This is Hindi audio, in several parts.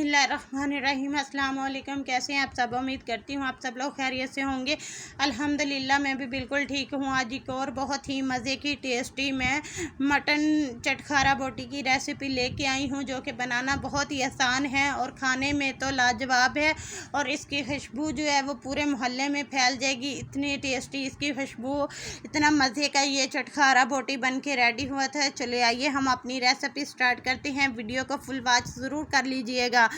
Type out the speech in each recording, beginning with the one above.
बिस्मिल्लाहिर्रहमानिर्रहीम। अस्सलाम वालेकुम। कैसे हैं आप सब? उम्मीद करती हूँ आप सब लोग खैरियत से होंगे। अल्हम्दुलिल्लाह मैं भी बिल्कुल ठीक हूँ। आज एक और बहुत ही मज़े की टेस्टी मैं मटन चटखारा बोटी की रेसिपी लेके आई हूँ, जो कि बनाना बहुत ही आसान है और खाने में तो लाजवाब है। और इसकी खुशबू जो है वो पूरे मोहल्ले में फैल जाएगी। इतनी टेस्टी इसकी खुशबू, इतना मज़े का ये चटखारा बोटी बन के रेडी हुआ था। चले आइए हम अपनी रेसिपी स्टार्ट करते हैं। वीडियो को फुल वॉच ज़रूर कर लीजिएगा।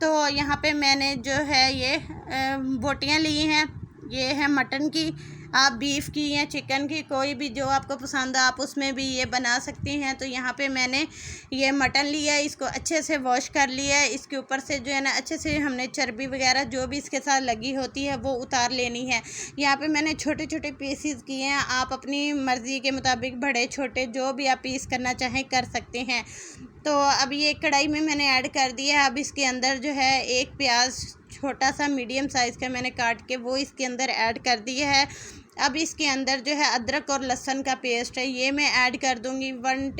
तो यहाँ पे मैंने जो है ये बोटियाँ ली हैं। ये है मटन की, आप बीफ की या चिकन की, कोई भी जो आपको पसंद है आप उसमें भी ये बना सकती हैं। तो यहाँ पे मैंने ये मटन लिया है, इसको अच्छे से वॉश कर लिया है। इसके ऊपर से जो है ना अच्छे से हमने चर्बी वगैरह जो भी इसके साथ लगी होती है वो उतार लेनी है। यहाँ पे मैंने छोटे छोटे पीसेस किए हैं। आप अपनी मर्ज़ी के मुताबिक बड़े छोटे जो भी आप पीस करना चाहें कर सकते हैं। तो अब ये कढ़ाई में मैंने ऐड कर दिया है। अब इसके अंदर जो है एक प्याज छोटा सा मीडियम साइज़ का मैंने काट के वो इसके अंदर ऐड कर दिया है। अब इसके अंदर जो है अदरक और लहसुन का पेस्ट है, ये मैं ऐड कर दूंगी। 1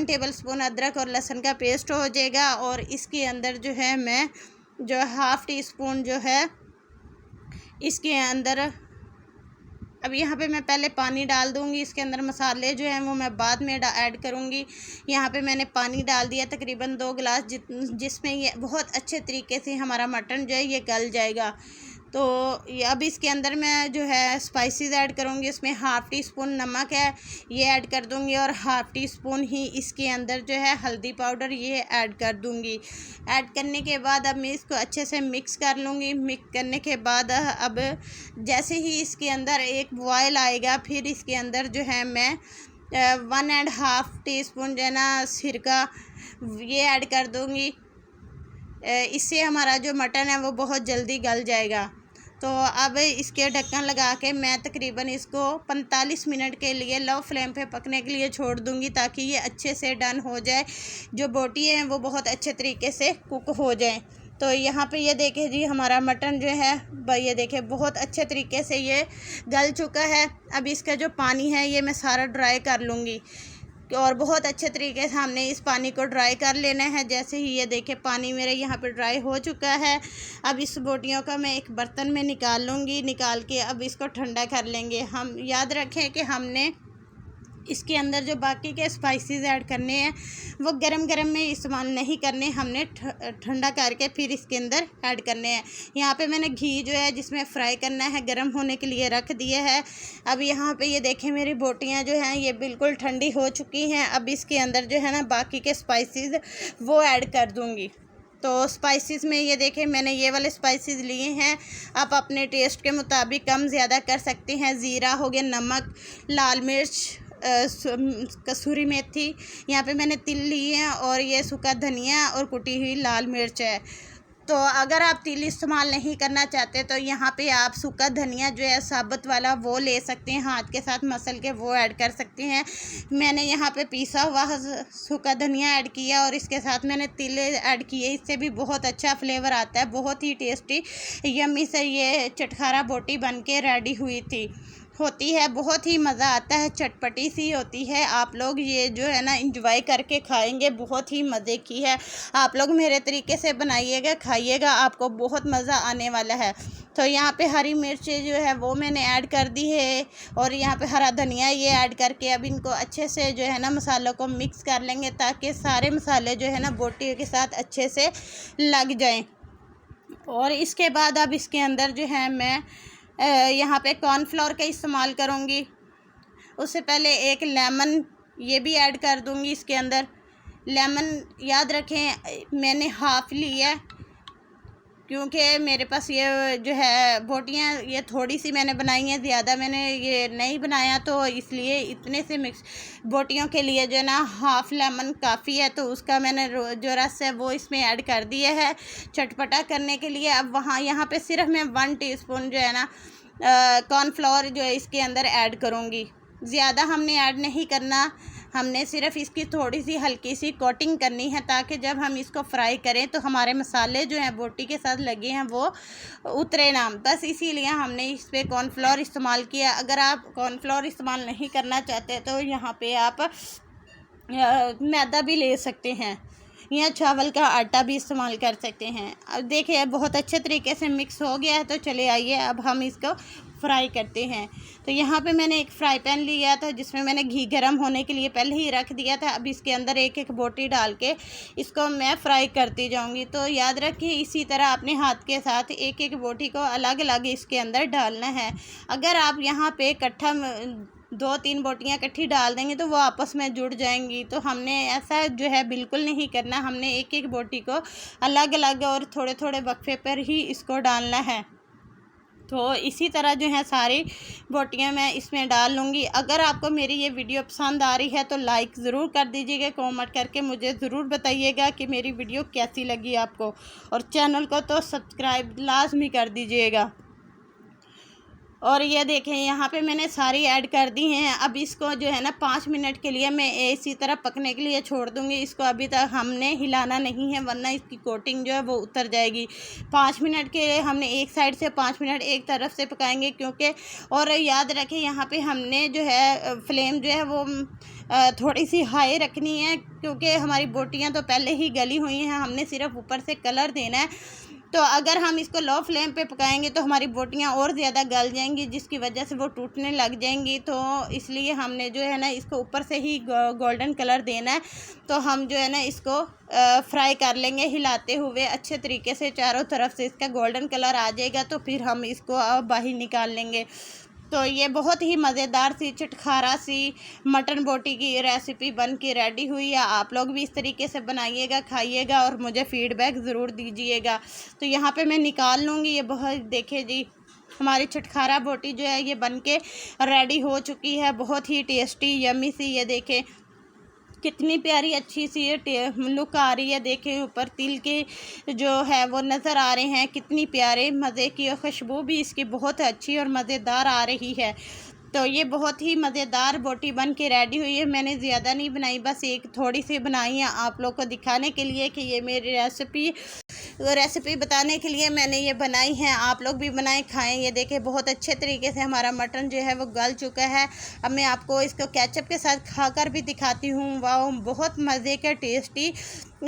टेबल स्पून अदरक और लहसुन का पेस्ट हो जाएगा। और इसके अंदर जो है मैं जो 1/2 टी स्पून जो है इसके अंदर, अब यहाँ पे मैं पहले पानी डाल दूँगी। इसके अंदर मसाले जो हैं वो मैं बाद में ऐड करूँगी। यहाँ पे मैंने पानी डाल दिया तकरीबन 2 गिलास, जिसमें ये बहुत अच्छे तरीके से हमारा मटन जो है ये गल जाएगा। तो अब इसके अंदर मैं जो है स्पाइसेस ऐड करूँगी। इसमें 1/2 टी स्पून नमक है, ये ऐड कर दूँगी। और 1/2 टी स्पून ही इसके अंदर जो है हल्दी पाउडर ये ऐड कर दूँगी। ऐड करने के बाद अब मैं इसको अच्छे से मिक्स कर लूँगी। मिक्स करने के बाद अब जैसे ही इसके अंदर एक बॉयल आएगा, फिर इसके अंदर जो है मैं 1.5 टी स्पून जो है ना सिरका ये ऐड कर दूँगी। इससे हमारा जो मटन है वो बहुत जल्दी गल जाएगा। तो अब इसके ढक्कन लगा के मैं तकरीबन इसको 45 मिनट के लिए लो फ्लेम पे पकने के लिए छोड़ दूँगी, ताकि ये अच्छे से डन हो जाए। जो बोटी है वो बहुत अच्छे तरीके से कुक हो जाए। तो यहाँ पे ये देखें जी, हमारा मटन जो है ये देखें बहुत अच्छे तरीके से ये गल चुका है। अब इसका जो पानी है ये मैं सारा ड्राई कर लूँगी और बहुत अच्छे तरीके से हमने इस पानी को ड्राई कर लेना है। जैसे ही ये देखें पानी मेरे यहाँ पे ड्राई हो चुका है। अब इस बोटियों का मैं एक बर्तन में निकाल लूँगी। निकाल के अब इसको ठंडा कर लेंगे। हम याद रखें कि हमने इसके अंदर जो बाकी के स्पाइसेस ऐड करने हैं वो गरम गरम में इस्तेमाल नहीं करने, हमने ठंडा करके फिर इसके अंदर ऐड करने हैं। यहाँ पे मैंने घी जो है जिसमें फ्राई करना है गरम होने के लिए रख दिया है। अब यहाँ पे ये देखें मेरी बोटियाँ जो हैं ये बिल्कुल ठंडी हो चुकी हैं। अब इसके अंदर जो है ना बाकी के स्पाइसेस वो ऐड कर दूँगी। तो स्पाइसेस में ये देखें मैंने ये वाले स्पाइसेस लिए हैं। आप अपने टेस्ट के मुताबिक कम ज़्यादा कर सकते हैं। ज़ीरा हो गया, नमक, लाल मिर्च, कसूरी मेथी, यहाँ पे मैंने तिल लिए हैं, और ये सूखा धनिया और कुटी हुई लाल मिर्च है। तो अगर आप तिल इस्तेमाल नहीं करना चाहते तो यहाँ पे आप सूखा धनिया जो है साबुत वाला वो ले सकते हैं, हाथ के साथ मसल के वो ऐड कर सकते हैं। मैंने यहाँ पे पीसा हुआ सूखा धनिया ऐड किया और इसके साथ मैंने तिल ऐड किए। इससे भी बहुत अच्छा फ्लेवर आता है। बहुत ही टेस्टी यम्मी से ये चटखारा बोटी बन के रेडी होती है। बहुत ही मज़ा आता है, चटपटी सी होती है। आप लोग ये जो है ना इंजॉय करके खाएंगे, बहुत ही मज़े की है। आप लोग मेरे तरीके से बनाइएगा, खाइएगा, आपको बहुत मज़ा आने वाला है। तो यहाँ पे हरी मिर्चें जो है वो मैंने ऐड कर दी है, और यहाँ पे हरा धनिया ये ऐड करके अब इनको अच्छे से जो है ना मसालों को मिक्स कर लेंगे, ताकि सारे मसाले जो है ना बोटी के साथ अच्छे से लग जाएं। और इसके बाद अब इसके अंदर जो है मैं यहाँ पे कॉर्नफ्लोर का इस्तेमाल करूँगी। उससे पहले एक लेमन ये भी ऐड कर दूँगी इसके अंदर। लेमन याद रखें मैंने हाफ़ लिया है, क्योंकि मेरे पास ये जो है बोटियाँ ये थोड़ी सी मैंने बनाई हैं, ज़्यादा मैंने ये नहीं बनाया, तो इसलिए इतने से मिक्स बोटियों के लिए जो है ना हाफ़ लेमन काफ़ी है। तो उसका मैंने जो रस है वो इसमें ऐड कर दिया है चटपटा करने के लिए। अब यहाँ पे सिर्फ मैं 1 टीस्पून जो है ना कॉर्नफ्लोर जो है इसके अंदर ऐड करूँगी। ज़्यादा हमने ऐड नहीं करना, हमने सिर्फ इसकी थोड़ी सी हल्की सी कोटिंग करनी है, ताकि जब हम इसको फ्राई करें तो हमारे मसाले जो हैं बोटी के साथ लगे हैं वो उतरे ना। बस इसीलिए हमने इस पर कॉर्नफ्लोर इस्तेमाल किया। अगर आप कॉर्नफ्लोर इस्तेमाल नहीं करना चाहते तो यहाँ पे आप मैदा भी ले सकते हैं। या चावल का आटा भी इस्तेमाल कर सकते हैं। अब देखिए बहुत अच्छे तरीके से मिक्स हो गया है, तो चले आइए अब हम इसको फ्राई करते हैं। तो यहाँ पे मैंने एक फ्राई पैन लिया था जिसमें मैंने घी गरम होने के लिए पहले ही रख दिया था। अब इसके अंदर एक एक बोटी डाल के इसको मैं फ्राई करती जाऊँगी। तो याद रखिए इसी तरह अपने हाथ के साथ एक एक बोटी को अलग अलग इसके अंदर डालना है। अगर आप यहाँ पे इकट्ठा 2-3 बोटियाँ इकट्ठी डाल देंगे तो वो आपस में जुड़ जाएंगी। तो हमने ऐसा जो है बिल्कुल नहीं करना, हमने एक एक बोटी को अलग अलग और थोड़े थोड़े वक्फे पर ही इसको डालना है। तो इसी तरह जो है सारी बोटियां मैं इसमें डाल लूँगी। अगर आपको मेरी ये वीडियो पसंद आ रही है तो लाइक ज़रूर कर दीजिएगा, कमेंट करके मुझे ज़रूर बताइएगा कि मेरी वीडियो कैसी लगी आपको, और चैनल को तो सब्सक्राइब लाजमी कर दीजिएगा। और ये देखें यहाँ पे मैंने सारी ऐड कर दी हैं। अब इसको जो है ना 5 मिनट के लिए मैं इसी तरह पकने के लिए छोड़ दूँगी। इसको अभी तक हमने हिलाना नहीं है वरना इसकी कोटिंग जो है वो उतर जाएगी। 5 मिनट के लिए हमने एक साइड से 5 मिनट एक तरफ से पकाएंगे क्योंकि, और याद रखें यहाँ पे हमने जो है फ्लेम जो है वो थोड़ी सी हाई रखनी है क्योंकि हमारी बोटियाँ तो पहले ही गली हुई हैं, हमने सिर्फ ऊपर से कलर देना है। तो अगर हम इसको लो फ्लेम पे पकाएंगे तो हमारी बोटियाँ और ज़्यादा गल जाएंगी जिसकी वजह से वो टूटने लग जाएंगी। तो इसलिए हमने जो है ना इसको ऊपर से ही गोल्डन कलर देना है। तो हम जो है ना इसको फ्राई कर लेंगे हिलाते हुए अच्छे तरीके से, चारों तरफ से इसका गोल्डन कलर आ जाएगा तो फिर हम इसको बाहर निकाल लेंगे। तो ये बहुत ही मज़ेदार सी चटखारा सी मटन बोटी की रेसिपी बन के रेडी हुई है। आप लोग भी इस तरीके से बनाइएगा, खाइएगा और मुझे फ़ीडबैक ज़रूर दीजिएगा। तो यहाँ पे मैं निकाल लूँगी। ये बहुत देखे जी हमारी चटखारा बोटी जो है ये बन के रेडी हो चुकी है, बहुत ही टेस्टी यमी सी। ये देखें कितनी प्यारी अच्छी सी ये लुक आ रही है। देखें ऊपर तिल के जो है वो नज़र आ रहे हैं, कितनी प्यारे मज़े की, और खुशबू भी इसकी बहुत अच्छी और मज़ेदार आ रही है। तो ये बहुत ही मज़ेदार बोटी बन के रेडी हुई है। मैंने ज़्यादा नहीं बनाई, बस एक थोड़ी सी बनाई है आप लोग को दिखाने के लिए कि ये मेरी रेसिपी बताने के लिए मैंने ये बनाई है। आप लोग भी बनाएं, खाएं। ये देखें बहुत अच्छे तरीके से हमारा मटन जो है वो गल चुका है। अब मैं आपको इसको केचप के साथ खाकर भी दिखाती हूँ। वाह बहुत मज़े का टेस्टी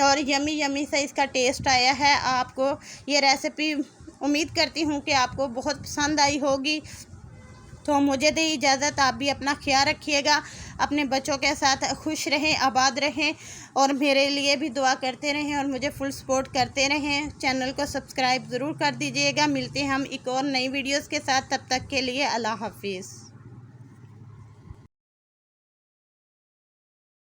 और यमी यमी सा इसका टेस्ट आया है। आपको ये रेसिपी उम्मीद करती हूँ कि आपको बहुत पसंद आई होगी। तो मुझे दे इजाज़त, आप भी अपना ख्याल रखिएगा, अपने बच्चों के साथ खुश रहें, आबाद रहें और मेरे लिए भी दुआ करते रहें और मुझे फुल सपोर्ट करते रहें। चैनल को सब्सक्राइब ज़रूर कर दीजिएगा। मिलते हैं हम एक और नई वीडियोस के साथ, तब तक के लिए अल्लाह हाफिज़।